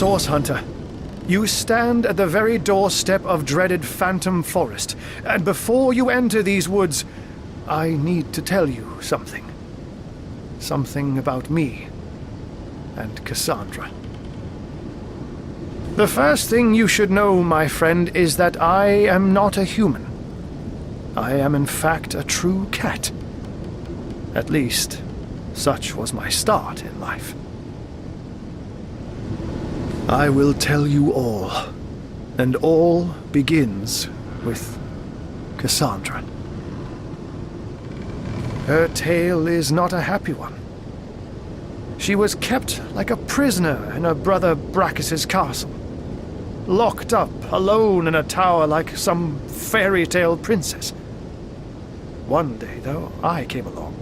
Source Hunter. You stand at the very doorstep of dreaded Phantom Forest, and before you enter these woods, I need to tell you something. Something about me and Cassandra. The first thing you should know, my friend, is that I am not a human. I am in fact a true cat. At least, such was my start in life. I will tell you all, and all begins with Cassandra. Her tale is not a happy one. She was kept like a prisoner in her brother Brachus's castle, locked up alone in a tower like some fairy tale princess. One day, though, I came along.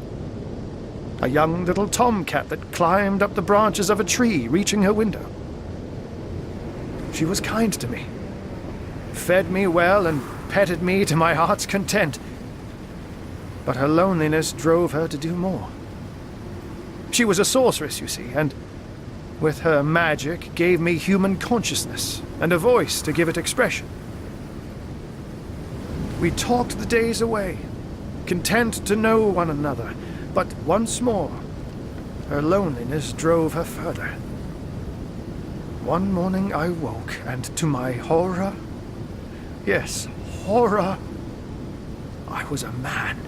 A young little tomcat that climbed up the branches of a tree, reaching her window. She was kind to me, fed me well and petted me to my heart's content. But her loneliness drove her to do more. She was a sorceress, you see, and with her magic gave me human consciousness and a voice to give it expression. We talked the days away, content to know one another, but once more, her loneliness drove her further. One morning I woke, and to my horror, yes, horror, I was a man.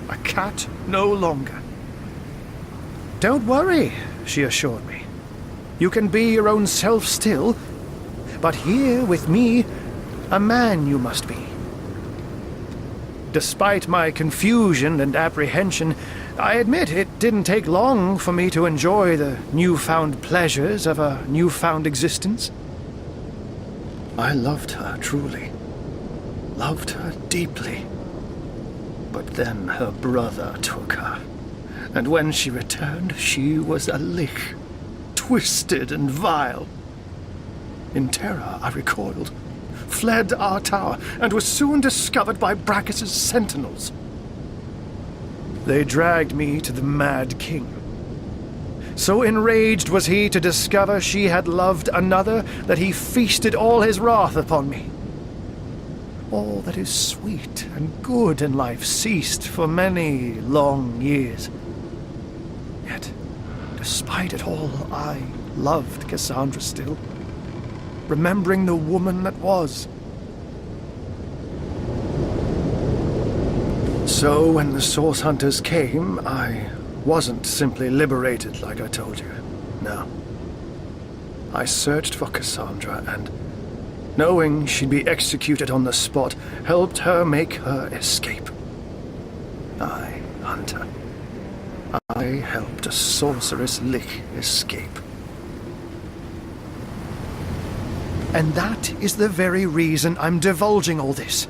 A cat no longer. Don't worry, she assured me. You can be your own self still, but here with me, a man you must be. Despite my confusion and apprehension, I admit it didn't take long for me to enjoy the newfound pleasures of a newfound existence. I loved her truly. Loved her deeply. But then her brother took her. And when she returned, she was a lich, twisted and vile. In terror, I recoiled, fled our tower, and was soon discovered by Brachus's sentinels. They dragged me to the Mad King. So enraged was he to discover she had loved another that he feasted all his wrath upon me. All that is sweet and good in life ceased for many long years. Yet, despite it all, I loved Cassandra still, remembering the woman that was. So when the Source Hunters came, I wasn't simply liberated like I told you. No. I searched for Cassandra and, knowing she'd be executed on the spot, helped her make her escape. I, Hunter. I helped a sorceress lich escape. And that is the very reason I'm divulging all this.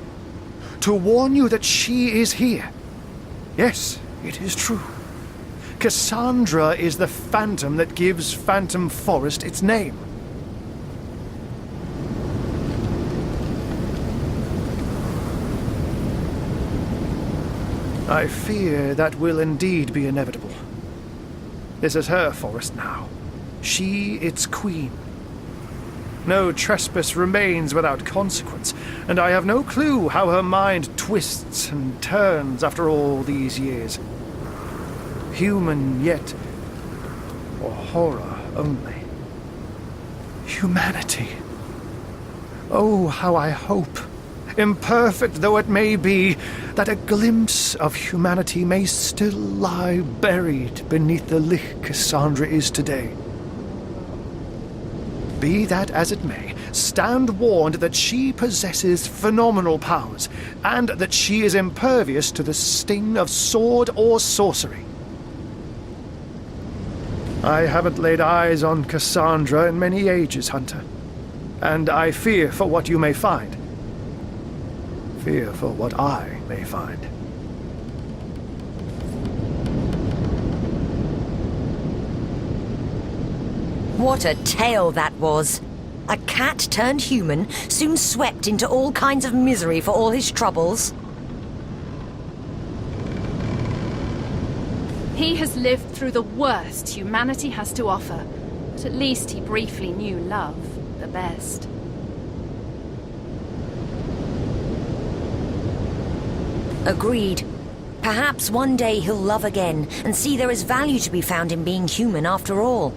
To warn you that she is here. Yes, it is true. Cassandra is the phantom that gives Phantom Forest its name. I fear that will indeed be inevitable. This is her forest now. She its queen. No trespass remains without consequence, and I have no clue how her mind twists and turns after all these years. Human yet, or horror only. Humanity. Oh, how I hope, imperfect though it may be, that a glimpse of humanity may still lie buried beneath the lich Cassandra is today. Be that as it may, stand warned that she possesses phenomenal powers, and that she is impervious to the sting of sword or sorcery. I haven't laid eyes on Cassandra in many ages, Hunter, and I fear for what you may find. Fear for what I may find. What a tale that was. A cat turned human, soon swept into all kinds of misery for all his troubles. He has lived through the worst humanity has to offer, but But at least he briefly knew love the best. Agreed. Perhaps one day he'll love again and see there is value to be found in being human after all.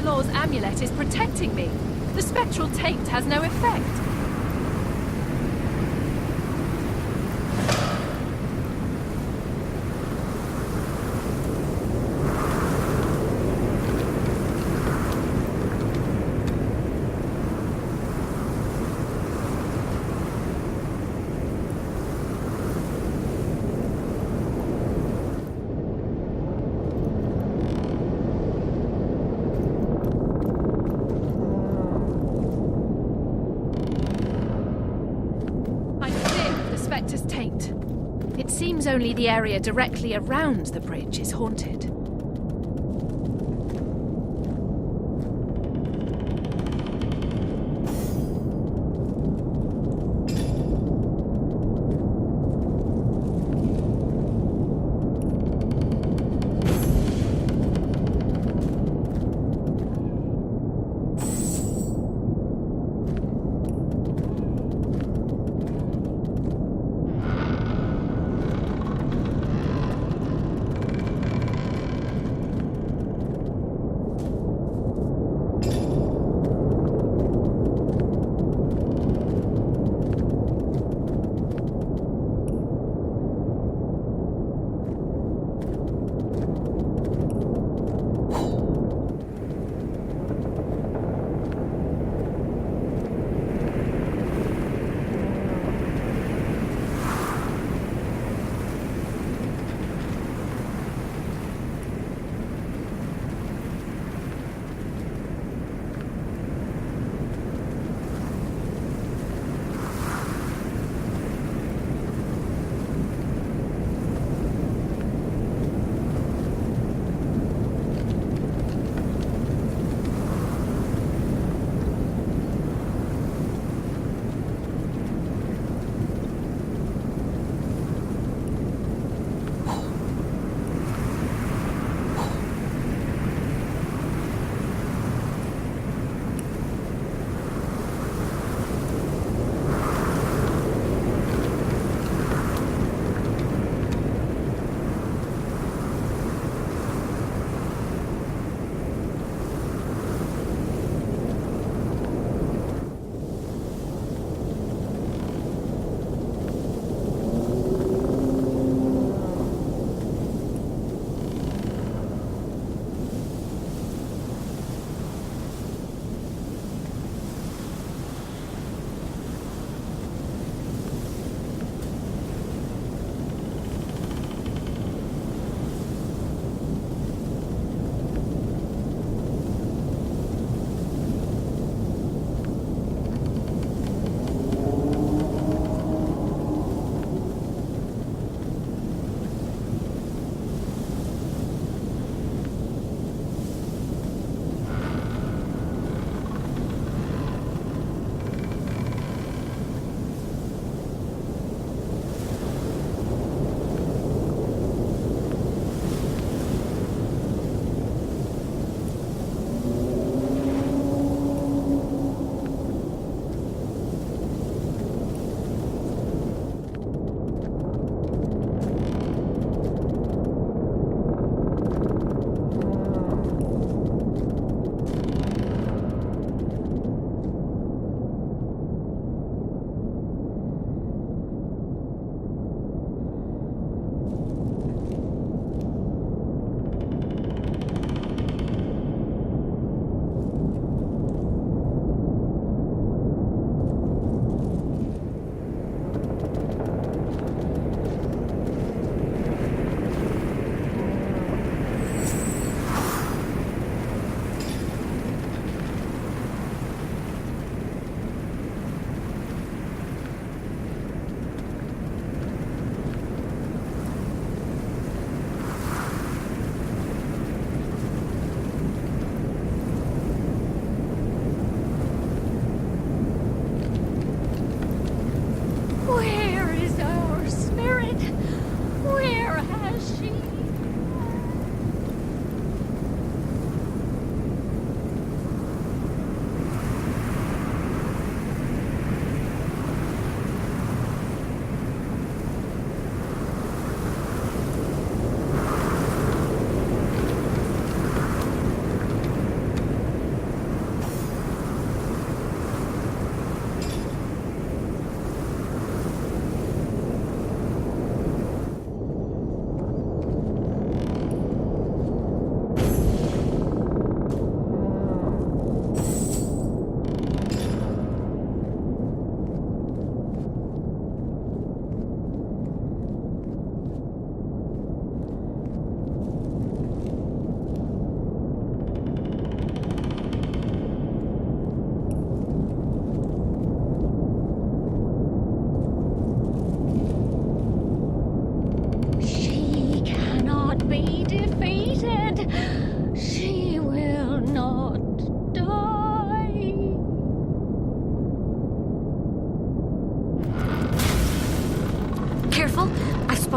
Law's amulet is protecting me. The spectral taint has no effect. It seems only the area directly around the bridge is haunted.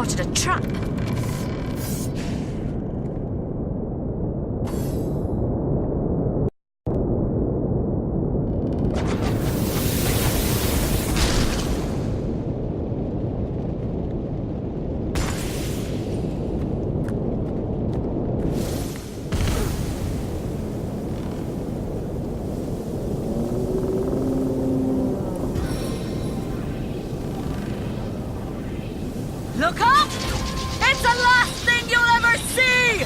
spotted a trap. Look up! It's the last thing you'll ever see!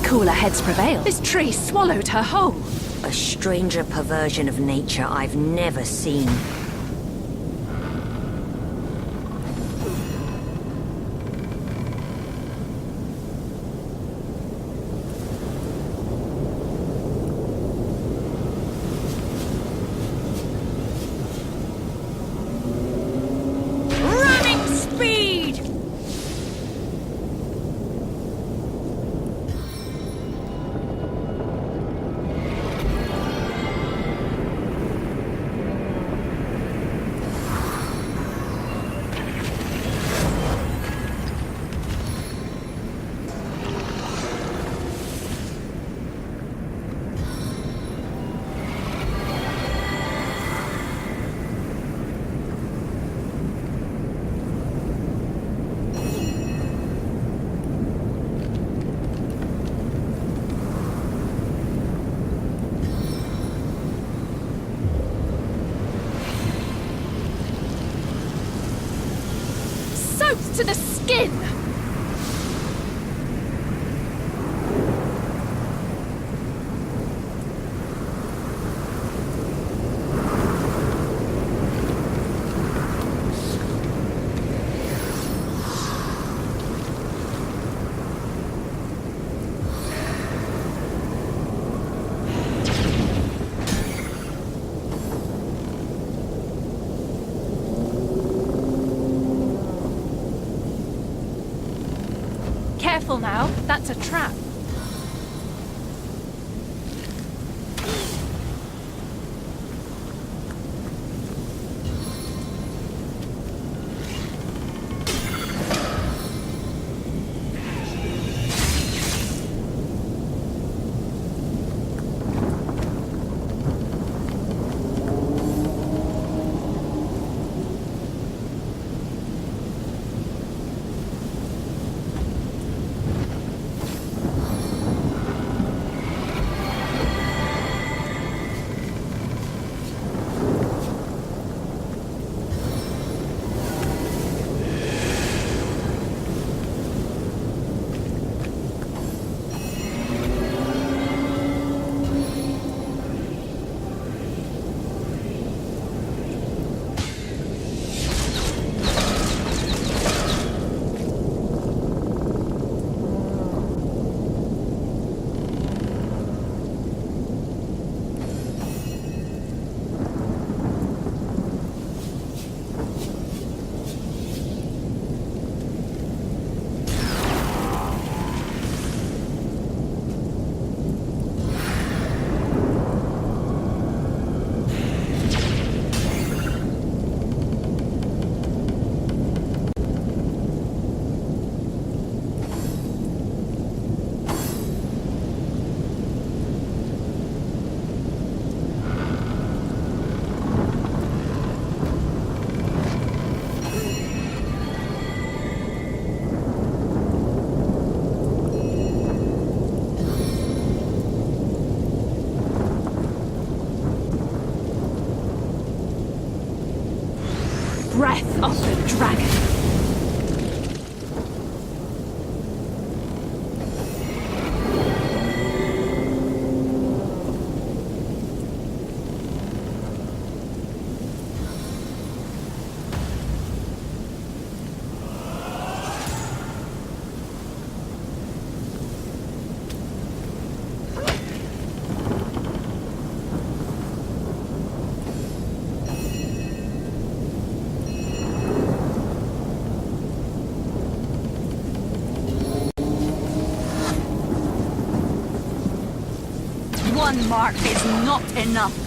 Cooler heads prevail. This tree swallowed her whole. A stranger perversion of nature I've never seen. Running speed! Soaked to the skin! Careful now, that's a trap. One mark is not enough.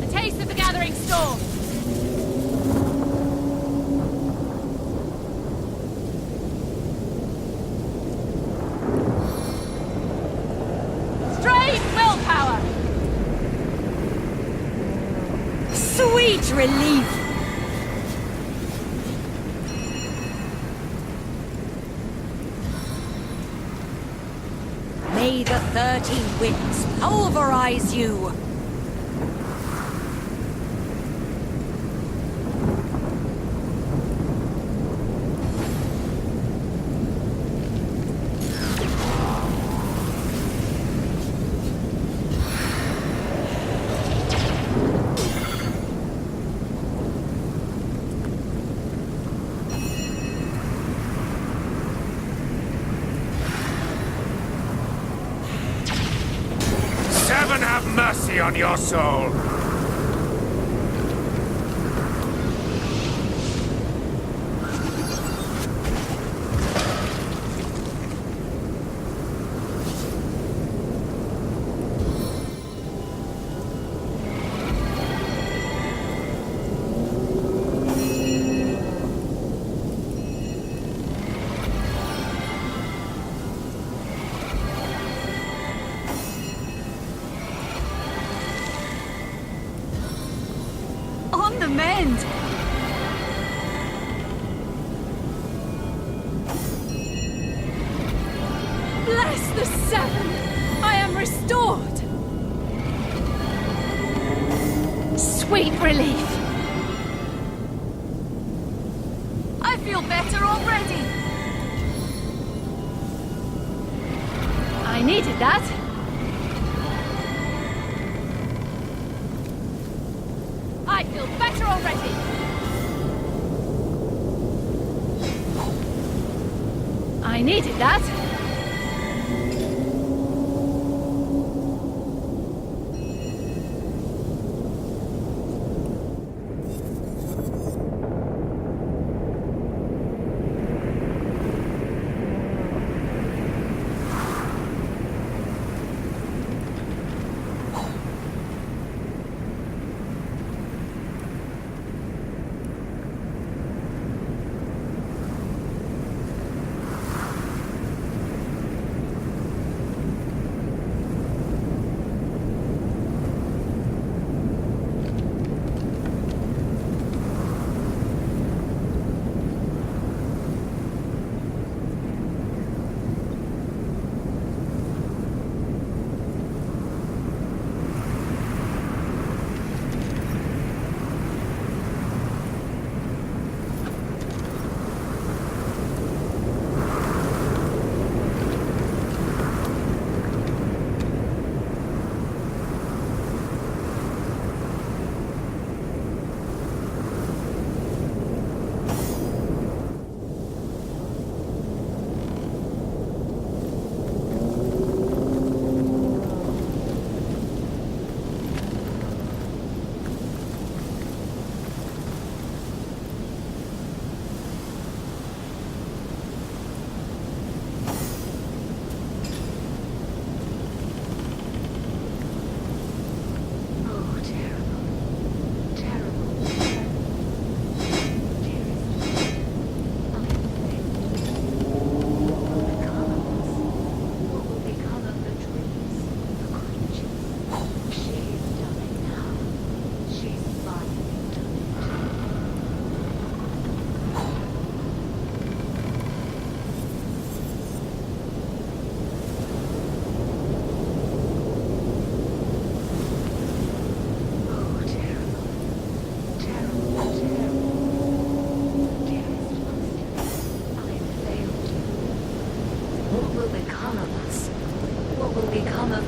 A taste of the gathering storm. Willpower! Sweet relief! May the 13 winds pulverize you! Have mercy on your soul! On the mend! Bless the seven! I am restored! Sweet relief! I feel better already! I needed that. I feel better already! I needed that.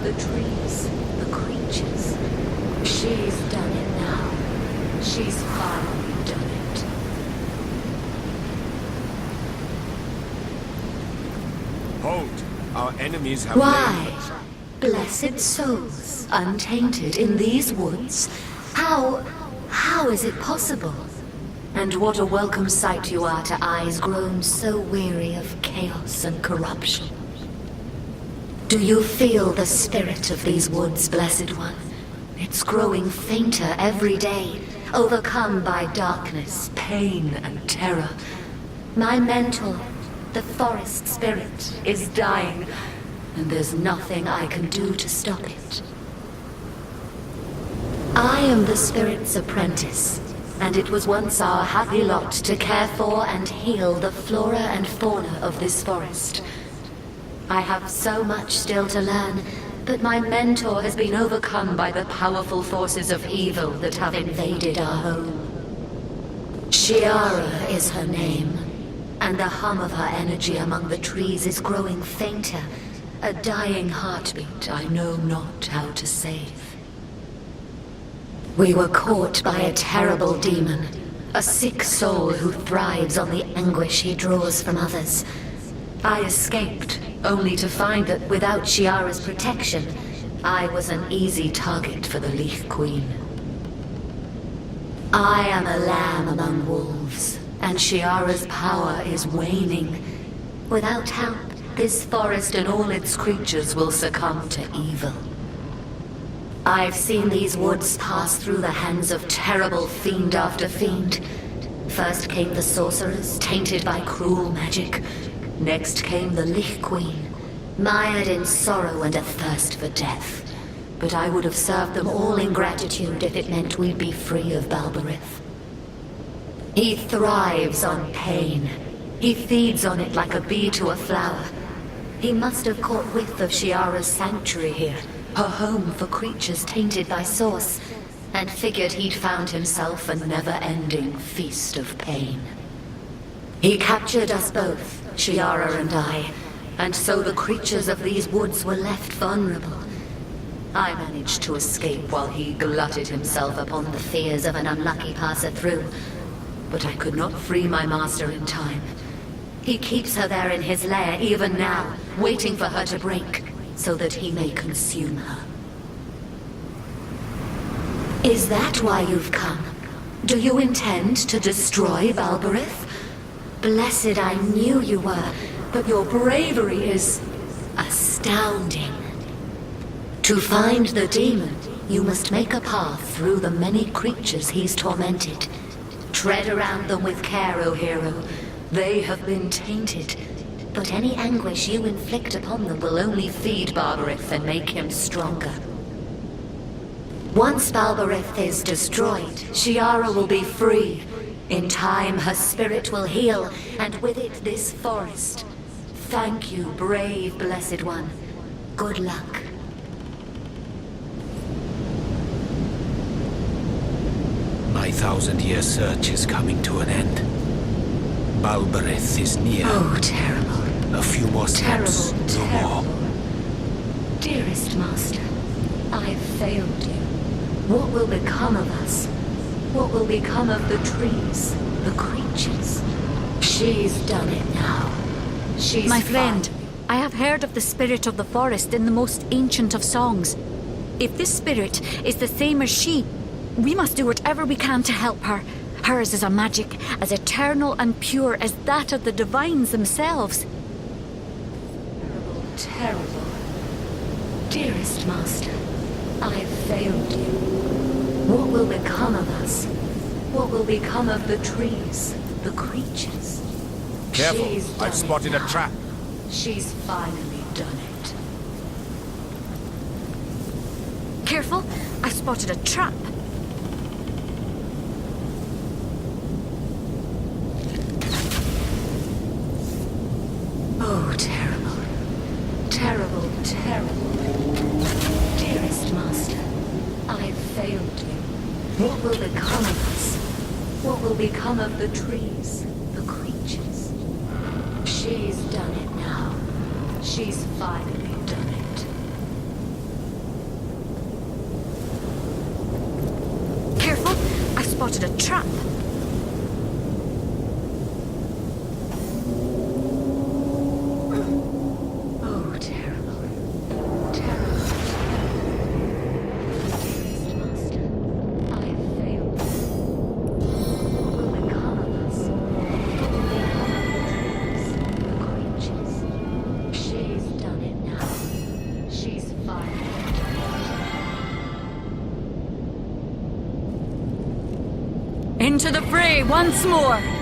The trees, the creatures. She's done it now. She's finally done it. Hold! Our enemies have Why? failed us. Blessed souls, untainted in these woods? How is it possible? And what a welcome sight you are to eyes grown so weary of chaos and corruption. Do you feel the spirit of these woods, Blessed One? It's growing fainter every day, overcome by darkness, pain, and terror. My mentor, the forest spirit, is dying, and there's nothing I can do to stop it. I am the spirit's apprentice, and it was once our happy lot to care for and heal the flora and fauna of this forest. I have so much still to learn, but my mentor has been overcome by the powerful forces of evil that have invaded our home. Shiara is her name, and the hum of her energy among the trees is growing fainter, a dying heartbeat I know not how to save. We were caught by a terrible demon, a sick soul who thrives on the anguish he draws from others. I escaped, only to find that without Shiara's protection, I was an easy target for the Leaf Queen. I am a lamb among wolves, and Shiara's power is waning. Without help, this forest and all its creatures will succumb to evil. I've seen these woods pass through the hands of terrible fiend after fiend. First came the sorcerers, tainted by cruel magic. Next came the Lich Queen, mired in sorrow and a thirst for death. But I would have served them all in gratitude if it meant we'd be free of Balberith. He thrives on pain. He feeds on it like a bee to a flower. He must have caught whiff of Shiara's sanctuary here, her home for creatures tainted by source, and figured he'd found himself a never-ending feast of pain. He captured us both, Shiara and I, and so the creatures of these woods were left vulnerable. I managed to escape while he glutted himself upon the fears of an unlucky passer-through, but I could not free my master in time. He keeps her there in his lair even now, waiting for her to break, so that he may consume her. Is that why you've come? Do you intend to destroy Balberith? Blessed I knew you were, but your bravery is astounding. To find the demon, you must make a path through the many creatures he's tormented. Tread around them with care, O hero. They have been tainted, but any anguish you inflict upon them will only feed Balberith and make him stronger. Once Balberith is destroyed, Shiara will be free. In time, her spirit will heal, and with it this forest. Thank you, brave Blessed One. Good luck. My 1000-year search is coming to an end. Balberith is near. Oh, terrible. A few more steps, no more. Dearest Master, I've failed you. What will become of us? What will become of the trees, the creatures? She's done it now. She's My friend, I have heard of the spirit of the forest in the most ancient of songs. If this spirit is the same as she, we must do whatever we can to help her. Hers is a magic as eternal and pure as that of the divines themselves. Terrible. Dearest Master, I've failed you. What will become of us? What will become of the trees, the creatures? Careful, She's done I've spotted it a now. trap. She's finally done it. Careful, I spotted a trap. Oh, terrible. Terrible, terrible. Dearest Master, I've failed you. What will become of us? What will become of the trees, the creatures? She's done it now. She's finally done it. Careful, I spotted a trap. Oh, terrible. Terrible. into the fray once more.